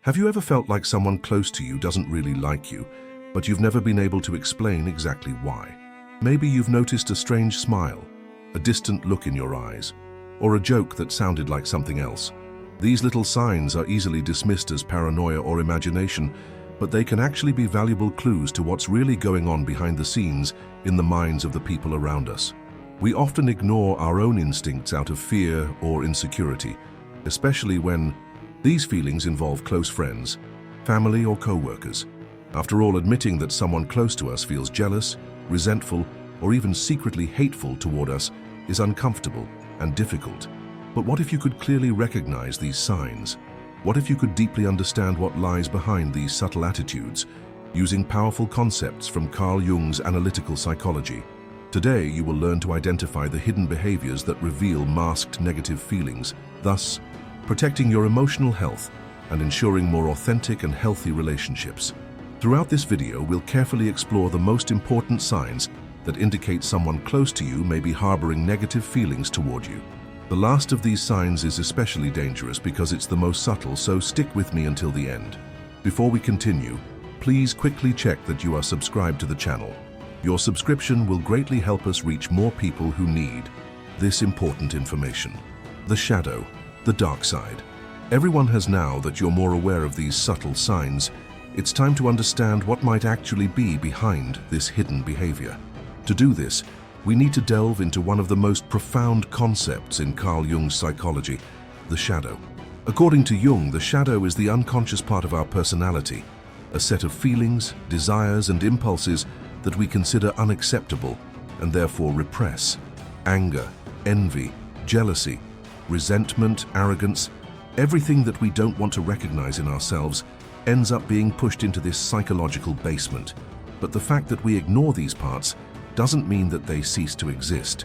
Have you ever felt like someone close to you doesn't really like you, but you've never been able to explain exactly why? Maybe you've noticed a strange smile, a distant look in your eyes, or a joke that sounded like something else. These little signs are easily dismissed as paranoia or imagination, but they can actually be valuable clues to what's really going on behind the scenes in the minds of the people around us. We often ignore our own instincts out of fear or insecurity, especially when these feelings involve close friends, family, or co-workers. After all, admitting that someone close to us feels jealous, resentful, or even secretly hateful toward us is uncomfortable and difficult. But what if you could clearly recognize these signs? What if you could deeply understand what lies behind these subtle attitudes, using powerful concepts from Carl Jung's analytical psychology? Today, you will learn to identify the hidden behaviors that reveal masked negative feelings, thus protecting your emotional health and ensuring more authentic and healthy relationships. Throughout this video, we'll carefully explore the most important signs that indicate someone close to you may be harboring negative feelings toward you. The last of these signs is especially dangerous because it's the most subtle, so stick with me until the end. Before we continue, please quickly check that you are subscribed to the channel. Your subscription will greatly help us reach more people who need this important information. The shadow, the dark side. Everyone has now that you're more aware of these subtle signs. It's time to understand what might actually be behind this hidden behavior. To do this, we need to delve into one of the most profound concepts in Carl Jung's psychology, the shadow. According to Jung, the shadow is the unconscious part of our personality, a set of feelings, desires, and impulses that we consider unacceptable and therefore repress. Anger, envy, jealousy, resentment, arrogance, everything that we don't want to recognize in ourselves ends up being pushed into this psychological basement. But the fact that we ignore these parts doesn't mean that they cease to exist.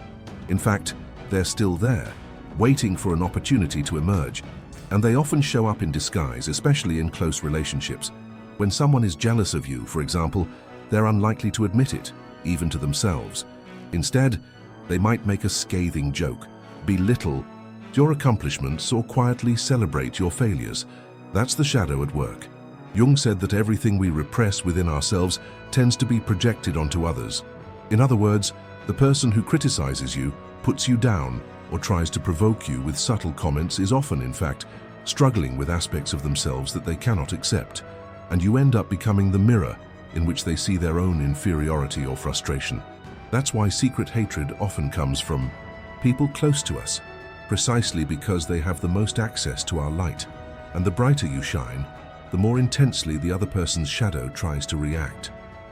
In fact, they're still there, waiting for an opportunity to emerge. And they often show up in disguise, especially in close relationships. When someone is jealous of you, for example, they're unlikely to admit it, even to themselves. Instead, they might make a scathing joke, belittle your accomplishments, or quietly celebrate your failures. That's the shadow at work. Jung said that everything we repress within ourselves tends to be projected onto others. In other words, the person who criticizes you, puts you down, or tries to provoke you with subtle comments is often, in fact, struggling with aspects of themselves that they cannot accept. And you end up becoming the mirror in which they see their own inferiority or frustration. That's why secret hatred often comes from people close to us, precisely because they have the most access to our light. And the brighter you shine, the more intensely the other person's shadow tries to react.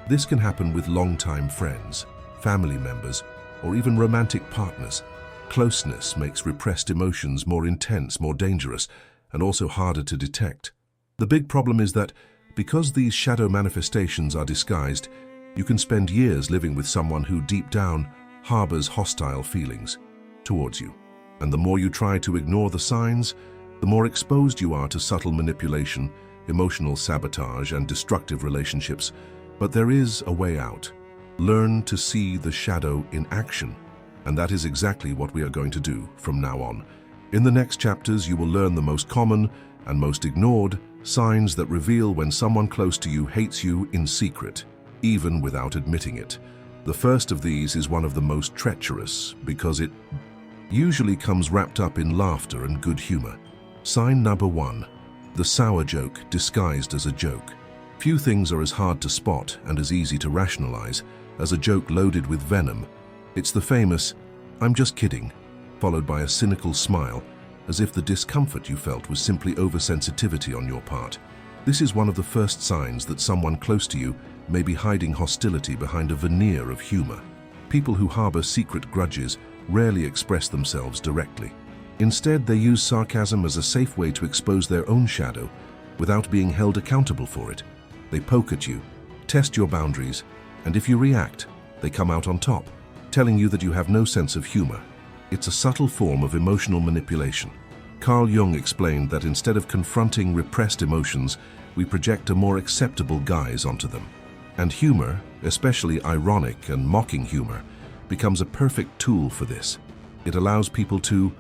This can happen with longtime friends, family members, or even romantic partners. Closeness makes repressed emotions more intense, more dangerous, and also harder to detect. The big problem is that because these shadow manifestations are disguised, you can spend years living with someone who deep down harbors hostile feelings towards you. And the more you try to ignore the signs, the more exposed you are to subtle manipulation, emotional sabotage, and destructive relationships. But there is a way out. Learn to see the shadow in action. And that is exactly what we are going to do from now on. In the next chapters, you will learn the most common and most ignored signs that reveal when someone close to you hates you in secret, even without admitting it. The first of these is one of the most treacherous because it usually comes wrapped up in laughter and good humor. Sign number 1, the sour joke disguised as a joke. Few things are as hard to spot and as easy to rationalize as a joke loaded with venom. It's the famous, "I'm just kidding," followed by a cynical smile, as if the discomfort you felt was simply oversensitivity on your part. This is one of the first signs that someone close to you may be hiding hostility behind a veneer of humor. People who harbor secret grudges rarely express themselves directly. Instead, they use sarcasm as a safe way to expose their own shadow without being held accountable for it. They poke at you, test your boundaries, and if you react, they come out on top, telling you that you have no sense of humor. It's a subtle form of emotional manipulation. Carl Jung explained that instead of confronting repressed emotions, we project a more acceptable guise onto them. And humor, especially ironic and mocking humor, becomes a perfect tool for this. It allows people to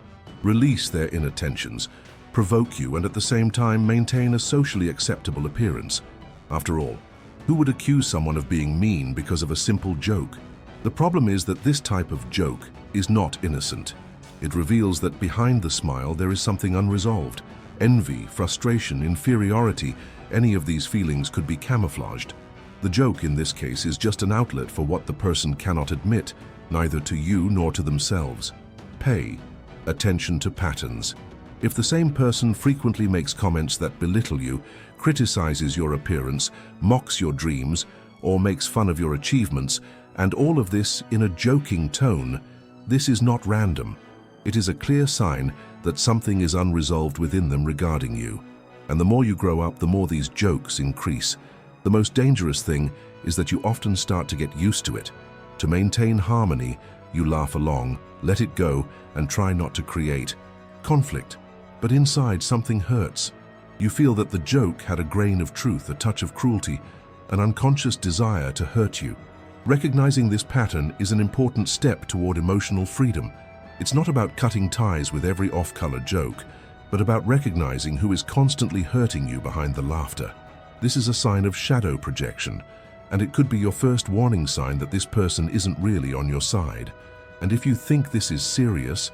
release their inner tensions, provoke you, and at the same time maintain a socially acceptable appearance. After all, who would accuse someone of being mean because of a simple joke? The problem is that this type of joke is not innocent. It reveals that behind the smile there is something unresolved. Envy, frustration, inferiority, any of these feelings could be camouflaged. The joke in this case is just an outlet for what the person cannot admit, neither to you nor to themselves. Pay attention to patterns. If the same person frequently makes comments that belittle you, criticizes your appearance, mocks your dreams, or makes fun of your achievements, and all of this in a joking tone, this is not random. It is a clear sign that something is unresolved within them regarding you. And the more you grow up, the more these jokes increase. The most dangerous thing is that you often start to get used to it. To maintain harmony, you laugh along, let it go, and try not to create conflict. But inside, something hurts. You feel that the joke had a grain of truth, a touch of cruelty, an unconscious desire to hurt you. Recognizing this pattern is an important step toward emotional freedom. It's not about cutting ties with every off-color joke, but about recognizing who is constantly hurting you behind the laughter. This is a sign of shadow projection, and it could be your first warning sign that this person isn't really on your side. And if you think this is serious,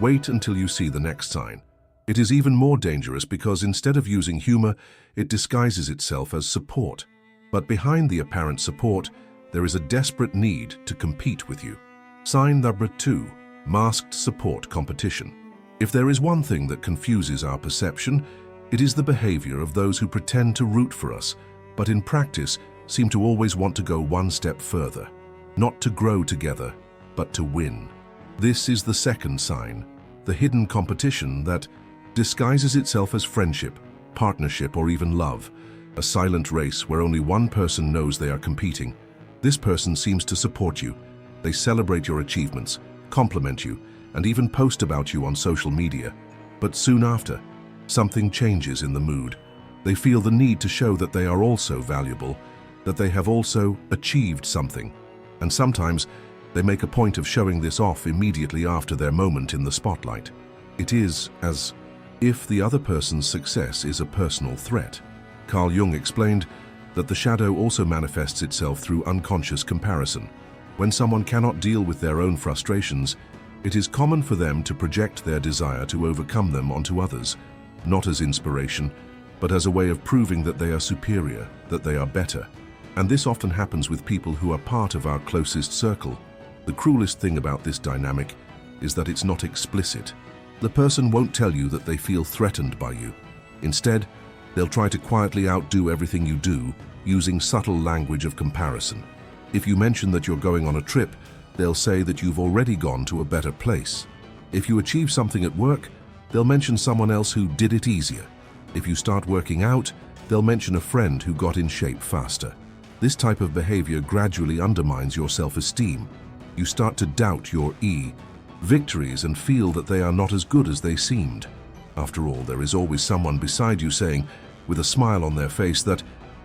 wait until you see the next sign. It is even more dangerous because instead of using humor, it disguises itself as support. But behind the apparent support, there is a desperate need to compete with you. Sign number 2, masked support competition. If there is one thing that confuses our perception, it is the behavior of those who pretend to root for us, but in practice seem to always want to go one step further. Not to grow together, but to win. This is the second sign, the hidden competition that disguises itself as friendship, partnership, or even love, a silent race where only one person knows they are competing. This person seems to support you. They celebrate your achievements, compliment you, and even post about you on social media. But soon after, something changes in the mood. They feel the need to show that they are also valuable, that they have also achieved something. And sometimes, they make a point of showing this off immediately after their moment in the spotlight. It is as if the other person's success is a personal threat. Carl Jung explained that the shadow also manifests itself through unconscious comparison. When someone cannot deal with their own frustrations, it is common for them to project their desire to overcome them onto others, not as inspiration, but as a way of proving that they are superior, that they are better. And this often happens with people who are part of our closest circle. The cruelest thing about this dynamic is that it's not explicit. The person won't tell you that they feel threatened by you. Instead, they'll try to quietly outdo everything you do using subtle language of comparison. If you mention that you're going on a trip, they'll say that you've already gone to a better place. If you achieve something at work, they'll mention someone else who did it easier. If you start working out, they'll mention a friend who got in shape faster. This type of behavior gradually undermines your self-esteem. You start to doubt your victories and feel that they are not as good as they seemed. After all, there is always someone beside you saying, with a smile on their face, that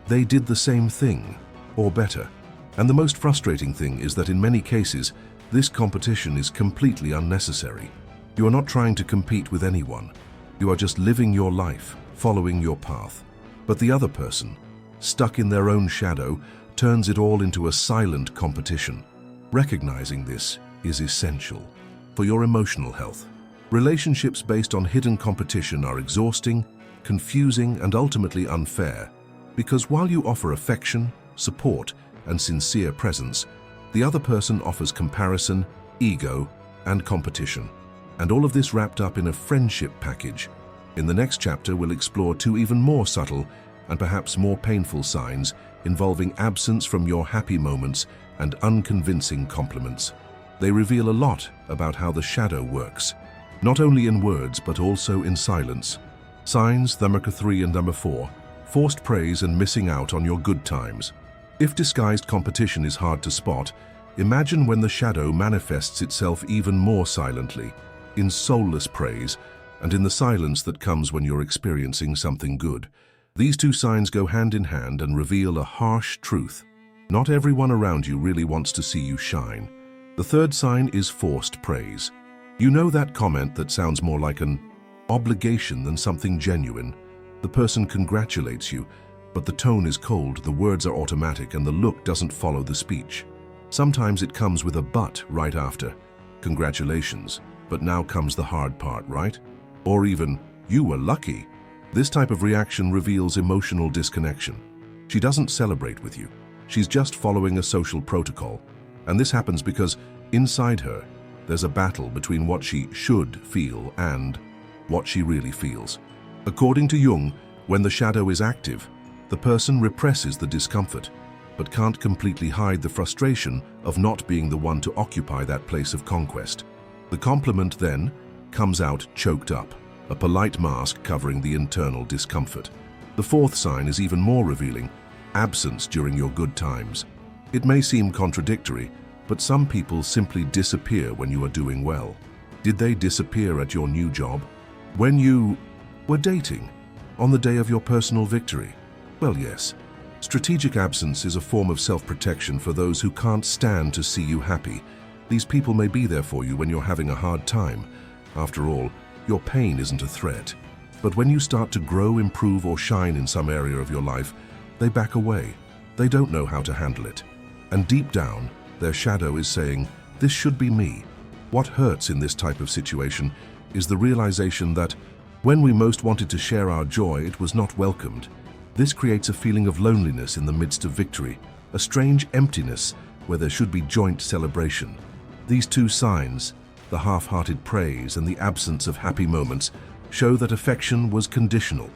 they did the same thing, or better. And the most frustrating thing is that in many cases, this competition is completely unnecessary. You are not trying to compete with anyone. You are just living your life, following your path. But the other person, stuck in their own shadow, turns it all into a silent competition. Recognizing this is essential for your emotional health. Relationships based on hidden competition are exhausting, confusing, and ultimately unfair, because while you offer affection, support, and sincere presence, the other person offers comparison, ego, and competition. And all of this wrapped up in a friendship package. In the next chapter, we'll explore 2 even more subtle and perhaps more painful signs involving absence from your happy moments and unconvincing compliments. They reveal a lot about how the shadow works, not only in words but also in silence. Signs number 3 and number 4, forced praise and missing out on your good times. If disguised competition is hard to spot, imagine when the shadow manifests itself even more silently, in soulless praise, and in the silence that comes when you're experiencing something good. These 2 signs go hand in hand and reveal a harsh truth. Not everyone around you really wants to see you shine. The third sign is forced praise. You know that comment that sounds more like an obligation than something genuine. The person congratulates you, but the tone is cold, the words are automatic, and the look doesn't follow the speech. Sometimes it comes with a but right after. Congratulations, but now comes the hard part, right? Or even, you were lucky. This type of reaction reveals emotional disconnection. She doesn't celebrate with you. She's just following a social protocol. And this happens because inside her, there's a battle between what she should feel and what she really feels. According to Jung, when the shadow is active, the person represses the discomfort, but can't completely hide the frustration of not being the one to occupy that place of conquest. The compliment then comes out choked up, a polite mask covering the internal discomfort. The fourth sign is even more revealing: absence during your good times. It may seem contradictory, but some people simply disappear when you are doing well. Did they disappear at your new job? When you were dating? On the day of your personal victory? Well, yes. Strategic absence is a form of self-protection for those who can't stand to see you happy. These people may be there for you when you're having a hard time. After all, your pain isn't a threat. But when you start to grow, improve, or shine in some area of your life, they back away. They don't know how to handle it. And deep down, their shadow is saying, this should be me. What hurts in this type of situation is the realization that when we most wanted to share our joy, it was not welcomed. This creates a feeling of loneliness in the midst of victory, a strange emptiness where there should be joint celebration. These two signs, the half-hearted praise and the absence of happy moments, show that affection was conditional.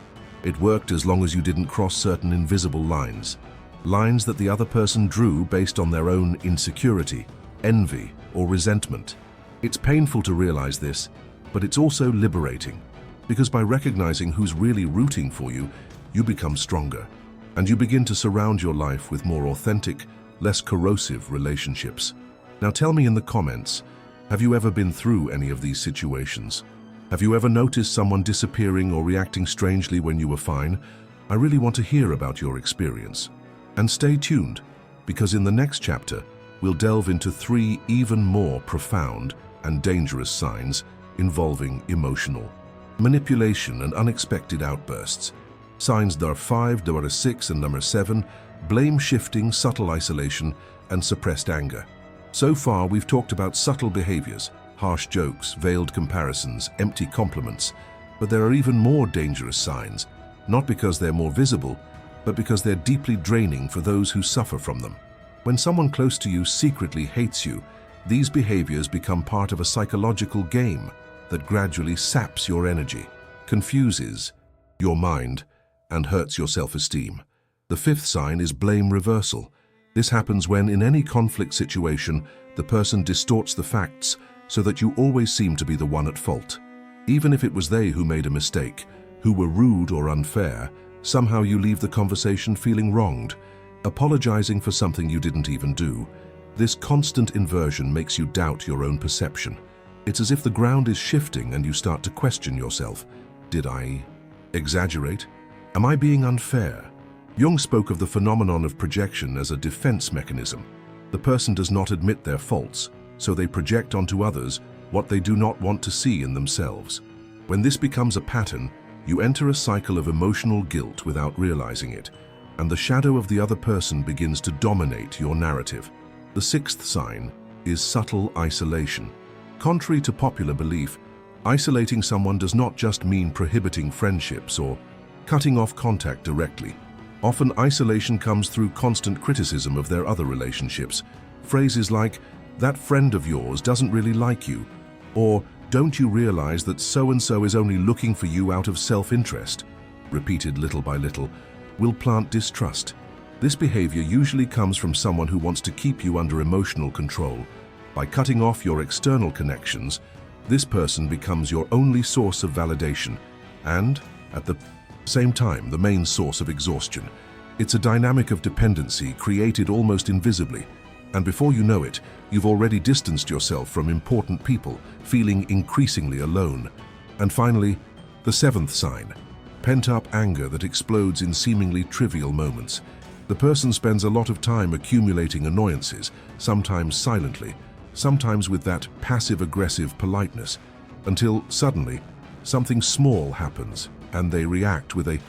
It worked as long as you didn't cross certain invisible lines. Lines that the other person drew based on their own insecurity, envy, or resentment. It's painful to realize this, but it's also liberating, because by recognizing who's really rooting for you, you become stronger, and you begin to surround your life with more authentic, less corrosive relationships. Now tell me in the comments, have you ever been through any of these situations? Have you ever noticed someone disappearing or reacting strangely when you were fine? I really want to hear about your experience. And stay tuned, because in the next chapter, we'll delve into 3 even more profound and dangerous signs involving emotional manipulation and unexpected outbursts. Signs number 5, number 6, and number 7, blame shifting, subtle isolation, and suppressed anger. So far, we've talked about subtle behaviors, harsh jokes, veiled comparisons, empty compliments, but there are even more dangerous signs, not because they're more visible, but because they're deeply draining for those who suffer from them. When someone close to you secretly hates you, these behaviors become part of a psychological game that gradually saps your energy, confuses your mind, and hurts your self-esteem. The 5th sign is blame reversal. This happens when, in any conflict situation, the person distorts the facts so that you always seem to be the one at fault. Even if it was they who made a mistake, who were rude or unfair, somehow you leave the conversation feeling wronged, apologizing for something you didn't even do. This constant inversion makes you doubt your own perception. It's as if the ground is shifting and you start to question yourself. Did I exaggerate? Am I being unfair? Jung spoke of the phenomenon of projection as a defense mechanism. The person does not admit their faults, so they project onto others what they do not want to see in themselves. When this becomes a pattern, you enter a cycle of emotional guilt without realizing it, and the shadow of the other person begins to dominate your narrative. The 6th sign is subtle isolation. Contrary to popular belief, isolating someone does not just mean prohibiting friendships or cutting off contact directly. Often isolation comes through constant criticism of their other relationships. Phrases like, "That friend of yours doesn't really like you," or "Don't you realize that so-and-so is only looking for you out of self-interest?" repeated little by little, will plant distrust. This behavior usually comes from someone who wants to keep you under emotional control. By cutting off your external connections, this person becomes your only source of validation and, at the same time, the main source of exhaustion. It's a dynamic of dependency created almost invisibly, and before you know it, you've already distanced yourself from important people, feeling increasingly alone. And finally, the 7th sign, pent-up anger that explodes in seemingly trivial moments. The person spends a lot of time accumulating annoyances, sometimes silently, sometimes with that passive-aggressive politeness, until suddenly Something small happens, and they react with a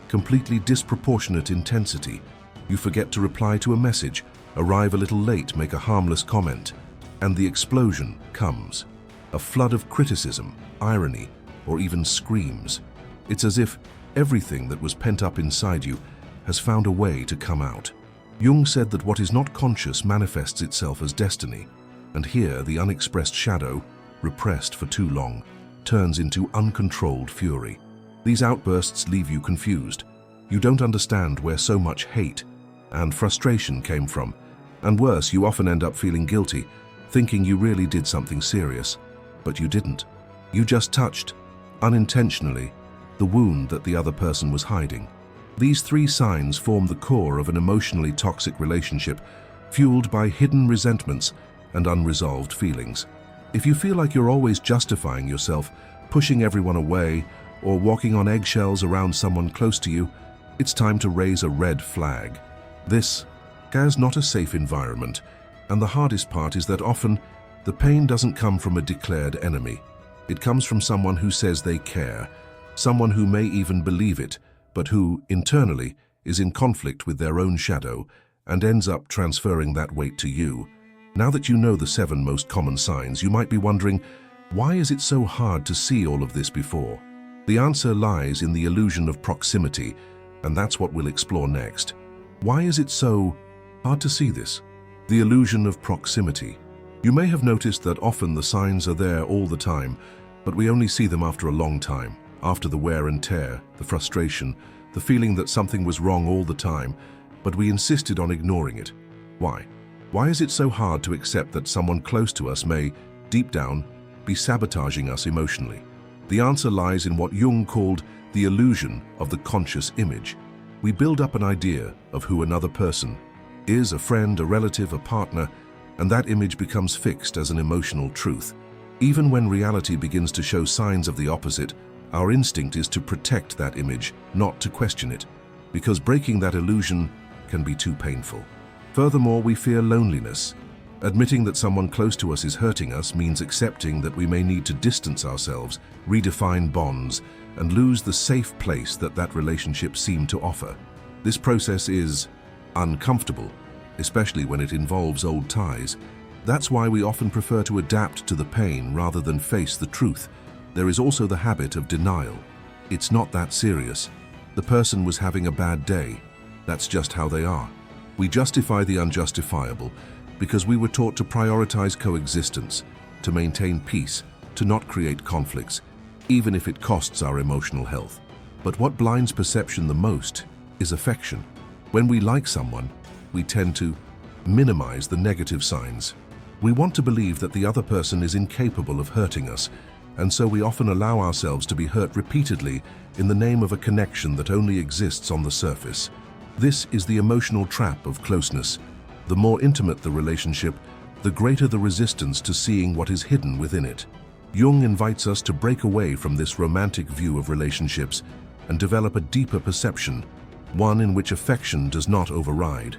completely disproportionate intensity. You forget to reply to a message, arrive a little late, make a harmless comment, and the explosion comes. A flood of criticism, irony, or even screams. It's as if everything that was pent up inside you has found a way to come out. Jung said that what is not conscious manifests itself as destiny, and here the unexpressed shadow, repressed for too long, turns into uncontrolled fury. These outbursts leave you confused. You don't understand where so much hate and frustration came from, and worse, you often end up feeling guilty, thinking you really did something serious, but you didn't. You just touched, unintentionally, the wound that the other person was hiding. These three signs form the core of an emotionally toxic relationship, fueled by hidden resentments and unresolved feelings. If you feel like you're always justifying yourself, pushing everyone away, or walking on eggshells around someone close to you, it's time to raise a red flag. This is not a safe environment, and the hardest part is that often the pain doesn't come from a declared enemy. It comes from someone who says they care, someone who may even believe it, but who, internally, is in conflict with their own shadow and ends up transferring that weight to you. Now that you know the 7 most common signs, you might be wondering, why is it so hard to see all of this before? The answer lies in the illusion of proximity, and that's what we'll explore next. Why is it so hard to see this? The illusion of proximity. You may have noticed that often the signs are there all the time, but we only see them after a long time, after the wear and tear, the frustration, the feeling that something was wrong all the time, but we insisted on ignoring it. Why? Why is it so hard to accept that someone close to us may, deep down, be sabotaging us emotionally? The answer lies in what Jung called the illusion of the conscious image. We build up an idea of who another person is, a friend, a relative, a partner, and that image becomes fixed as an emotional truth. Even when reality begins to show signs of the opposite, our instinct is to protect that image, not to question it, because breaking that illusion can be too painful. Furthermore, we fear loneliness. Admitting that someone close to us is hurting us means accepting that we may need to distance ourselves, redefine bonds, and lose the safe place that relationship seemed to offer. This process is uncomfortable, especially when it involves old ties. That's why we often prefer to adapt to the pain rather than face the truth. There is also the habit of denial. It's not that serious. The person was having a bad day. That's just how they are. We justify the unjustifiable because we were taught to prioritize coexistence, to maintain peace, to not create conflicts, even if it costs our emotional health. But what blinds perception the most is affection. When we like someone, we tend to minimize the negative signs. We want to believe that the other person is incapable of hurting us, and so we often allow ourselves to be hurt repeatedly in the name of a connection that only exists on the surface. This is the emotional trap of closeness. The more intimate the relationship, the greater the resistance to seeing what is hidden within it. Jung invites us to break away from this romantic view of relationships and develop a deeper perception, one in which affection does not override.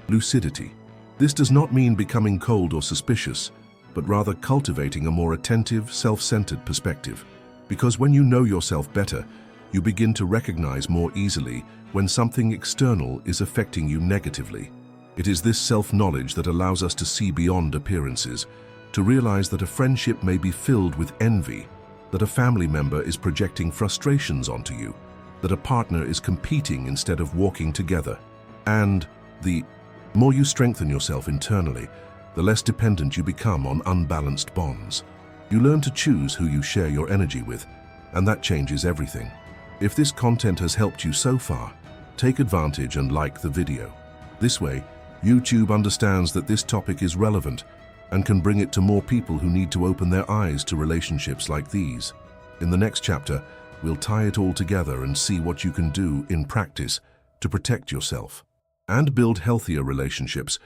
Lucidity. This does not mean becoming cold or suspicious, but rather cultivating a more attentive, self-centered perspective. Because when you know yourself better, you begin to recognize more easily when something external is affecting you negatively. It is this self-knowledge that allows us to see beyond appearances, to realize that a friendship may be filled with envy, that a family member is projecting frustrations onto you, that a partner is competing instead of walking together. And the more you strengthen yourself internally, the less dependent you become on unbalanced bonds. You learn to choose who you share your energy with, and that changes everything. If this content has helped you so far, take advantage and like the video. This way, YouTube understands that this topic is relevant and can bring it to more people who need to open their eyes to relationships like these. In the next chapter, we'll tie it all together and see what you can do in practice to protect yourself and build healthier relationships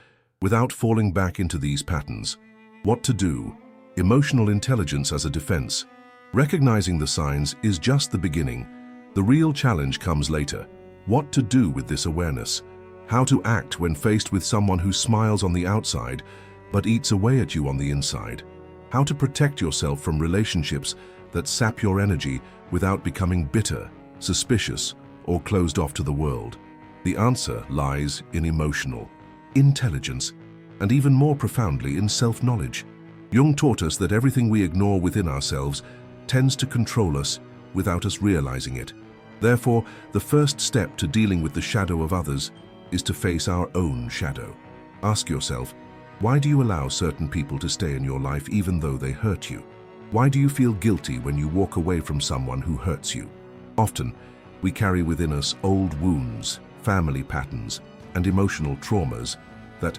without falling back into these patterns. What to do? Emotional intelligence as a defense. Recognizing the signs is just the beginning. The real challenge comes later. What to do with this awareness? How to act when faced with someone who smiles on the outside but eats away at you on the inside? How to protect yourself from relationships that sap your energy without becoming bitter, suspicious, or closed off to the world? The answer lies in emotional intelligence, and even more profoundly in self-knowledge. Jung taught us that everything we ignore within ourselves tends to control us without us realizing it. Therefore, the first step to dealing with the shadow of others is to face our own shadow. Ask yourself, why do you allow certain people to stay in your life even though they hurt you? Why do you feel guilty when you walk away from someone who hurts you? Often, we carry within us old wounds, family patterns, and emotional traumas that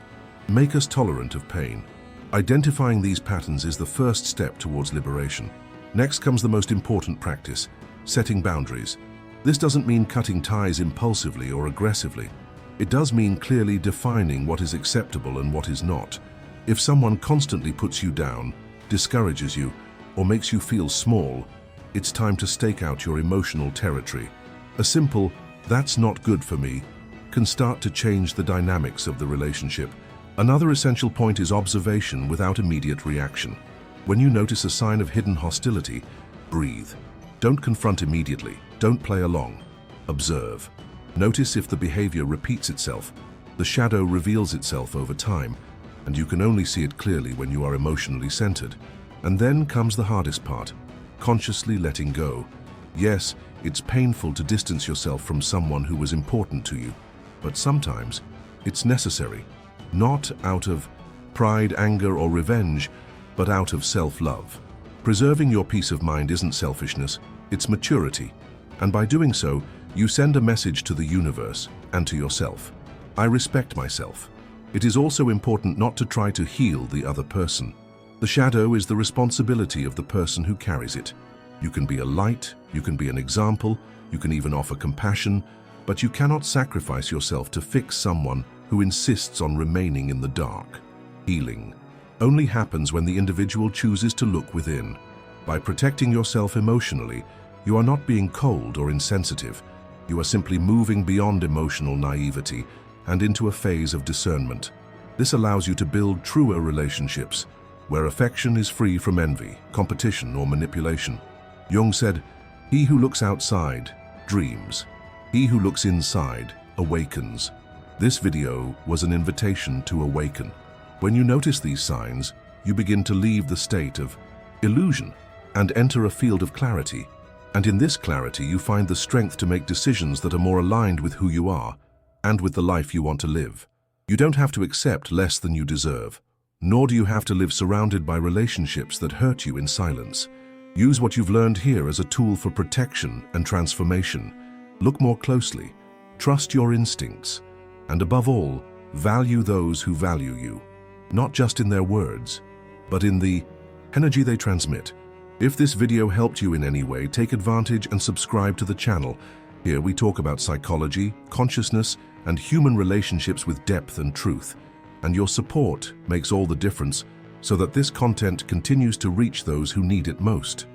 make us tolerant of pain. Identifying these patterns is the first step towards liberation. Next comes the most important practice, setting boundaries. This doesn't mean cutting ties impulsively or aggressively. It does mean clearly defining what is acceptable and what is not. If someone constantly puts you down, discourages you, or makes you feel small, it's time to stake out your emotional territory. A simple, "That's not good for me," can start to change the dynamics of the relationship. Another essential point is observation without immediate reaction. When you notice a sign of hidden hostility, breathe. Don't confront immediately. Don't play along. Observe. Notice if the behavior repeats itself. The shadow reveals itself over time, and you can only see it clearly when you are emotionally centered. And then comes the hardest part, consciously letting go. Yes, it's painful to distance yourself from someone who was important to you, but sometimes it's necessary, not out of pride, anger, or revenge, but out of self-love. Preserving your peace of mind isn't selfishness, it's maturity. And by doing so, you send a message to the universe and to yourself. I respect myself. It is also important not to try to heal the other person. The shadow is the responsibility of the person who carries it. You can be a light, you can be an example, you can even offer compassion, but you cannot sacrifice yourself to fix someone who insists on remaining in the dark. Healing only happens when the individual chooses to look within. By protecting yourself emotionally, you are not being cold or insensitive. You are simply moving beyond emotional naivety and into a phase of discernment. This allows you to build truer relationships, where affection is free from envy, competition, or manipulation. Jung said, "He who looks outside dreams. He who looks inside awakens." This video was an invitation to awaken. When you notice these signs, you begin to leave the state of illusion and enter a field of clarity. And in this clarity, you find the strength to make decisions that are more aligned with who you are and with the life you want to live. You don't have to accept less than you deserve, nor do you have to live surrounded by relationships that hurt you in silence. Use what you've learned here as a tool for protection and transformation. Look more closely, trust your instincts, and above all, value those who value you, not just in their words, but in the energy they transmit. If this video helped you in any way, take advantage and subscribe to the channel. Here we talk about psychology, consciousness, and human relationships with depth and truth. And your support makes all the difference so that this content continues to reach those who need it most.